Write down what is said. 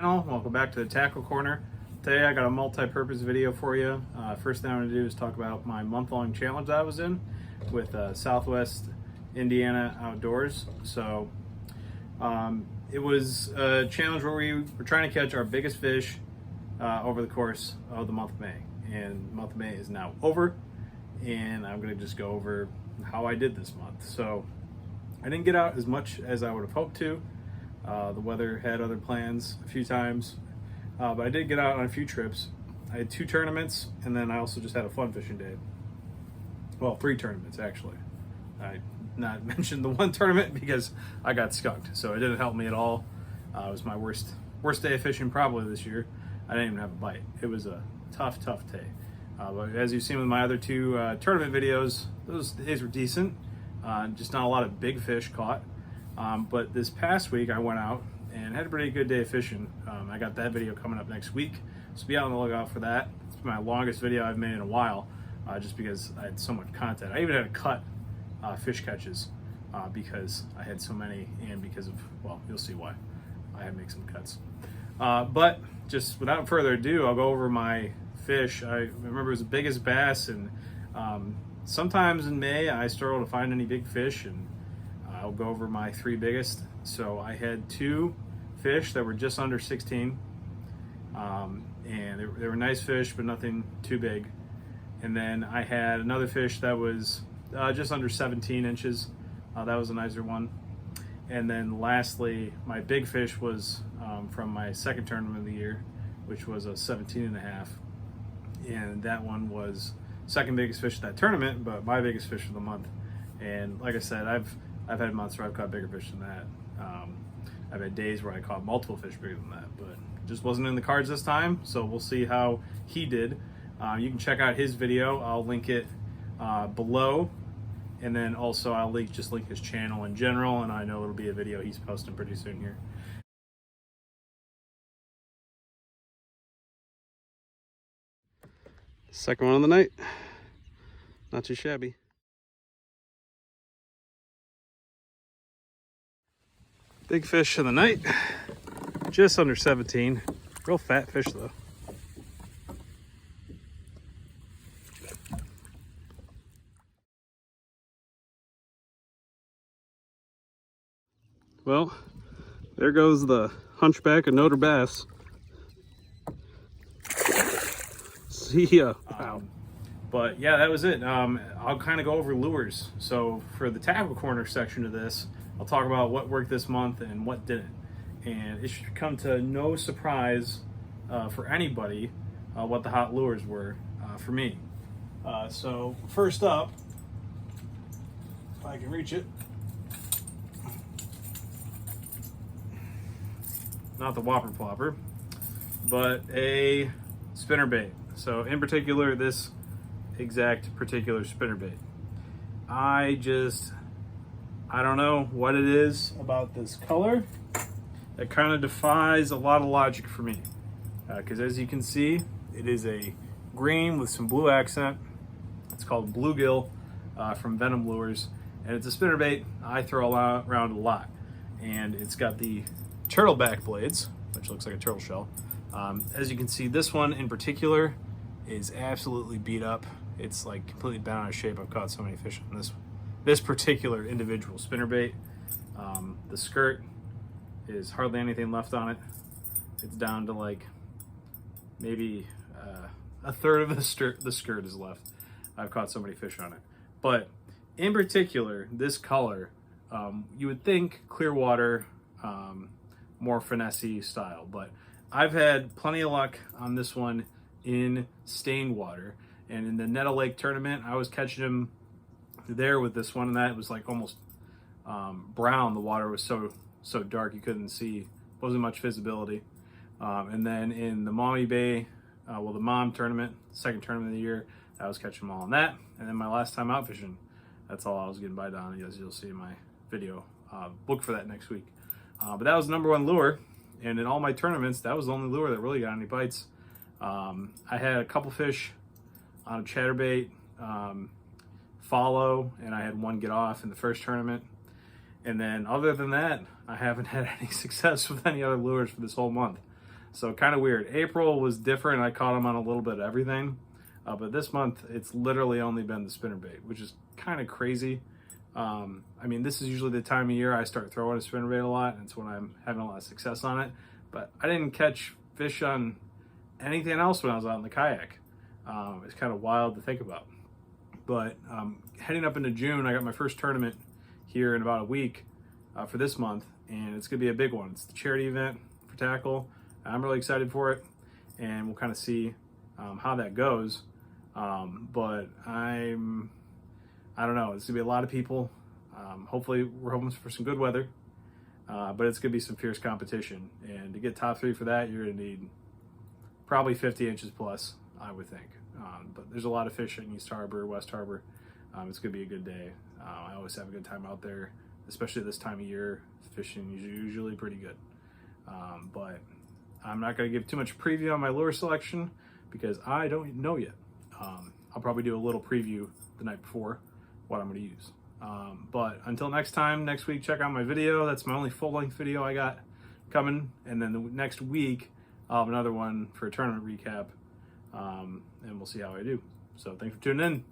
Welcome back to the Tackle Corner. Today I got a multi-purpose video for you. First thing I'm going to do is talk about my month-long challenge I was in with Southwest Indiana Outdoors. So it was a challenge where we were trying to catch our biggest fish over the course of the month of May. And the month of May is now over, and I'm going to just go over how I did this month. So I didn't get out as much as I would have hoped to. The weather had other plans a few times, but I did get out on a few trips. I had 2 tournaments, and then I also just had a fun fishing day. Well, 3 tournaments actually. I not mentioned the one tournament because I got skunked, so it didn't help me at all. It was my worst day of fishing probably this year. I didn't even have a bite. It was a tough day. But as you've seen with my other 2 tournament videos, those days were decent. Just not a lot of big fish caught. But this past week I went out and had a pretty good day of fishing. I got that video coming up next week, so be on the lookout for that. It's my longest video I've made in a while, just because I had so much content. I even had to cut fish catches because I had so many, and because of, well, you'll see why. I had to make some cuts. But just without further ado, I'll go over my fish. I remember it was the biggest bass, and sometimes in May I struggle to find any big fish, and I'll go over my 3 biggest. So I had 2 fish that were just under 16, and they were nice fish, but nothing too big. And then I had another fish that was just under 17 inches. That was a nicer one. And then lastly, my big fish was from my second tournament of the year, which was a 17.5. And that one was second biggest fish of that tournament, but my biggest fish of the month. And like I said, I've had months where I've caught bigger fish than that. I've had days where I caught multiple fish bigger than that, but it just wasn't in the cards this time, so we'll see how he did. You can check out his video. I'll link it below, and then also I'll link his channel in general, and I know it'll be a video he's posting pretty soon here. Second one of the night. Not too shabby. Big fish of the night, just under 17. Real fat fish though. Well, there goes the hunchback of Notre Bass. See ya. Wow. But yeah, that was it. I'll kind of go over lures. So for the Tackle Corner section of this, I'll talk about what worked this month and what didn't. And it should come to no surprise for anybody what the hot lures were for me. So first up, if I can reach it, not the Whopper Plopper, but a spinnerbait. So in particular, this exact particular spinnerbait. I don't know what it is about this color that kind of defies a lot of logic for me. Because as you can see, it is a green with some blue accent. It's called bluegill from Venom Lures. And it's a spinnerbait I throw around a lot. And it's got the turtleback blades, which looks like a turtle shell. As you can see, this one in particular is absolutely beat up. It's like completely bent out of shape. I've caught so many fish on this particular individual spinnerbait. The skirt is hardly anything left on it. It's down to like maybe a third of the skirt is left. I've caught so many fish on it. But in particular, this color, you would think Clearwater, more finesse style, but I've had plenty of luck on this one in stained water. And in the Nettle Lake tournament, I was catching him there with this one, and that was like almost brown. The water was so dark you couldn't see, wasn't much visibility. And then in the Maumee Bay, the Mom tournament, second tournament of the year, I was catching them all on that. And then my last time out fishing, that's all I was getting bite on, as you'll see in my video. Look for that next week. But that was the #1 lure, and in all my tournaments, that was the only lure that really got any bites. I had a couple fish on a chatterbait follow, and I had one get off in the first tournament. And then other than that, I haven't had any success with any other lures for this whole month. So kind of weird. April was different. I caught them on a little bit of everything. But this month, it's literally only been the spinnerbait, which is kind of crazy. I mean, this is usually the time of year I start throwing a spinnerbait a lot, and it's when I'm having a lot of success on it. But I didn't catch fish on anything else when I was out in the kayak. It's kind of wild to think about. But heading up into June, I got my first tournament here in about a week for this month, and it's going to be a big one. It's the charity event for tackle. I'm really excited for it, and we'll kind of see how that goes. But I don't know. It's gonna be a lot of people. Hopefully, we're hoping for some good weather. But it's gonna be some fierce competition, and to get top 3 for that, you're gonna need probably 50 inches plus, I would think. But there's a lot of fish in East Harbor, West Harbor. It's gonna be a good day. I always have a good time out there, especially this time of year. Fishing is usually pretty good. But I'm not gonna give too much preview on my lure selection because I don't know yet. I'll probably do a little preview the night before what I'm going to use. But until next time, next week, check out my video. That's my only full-length video I got coming. And then the next week, I'll have another one for a tournament recap. And we'll see how I do. So thanks for tuning in.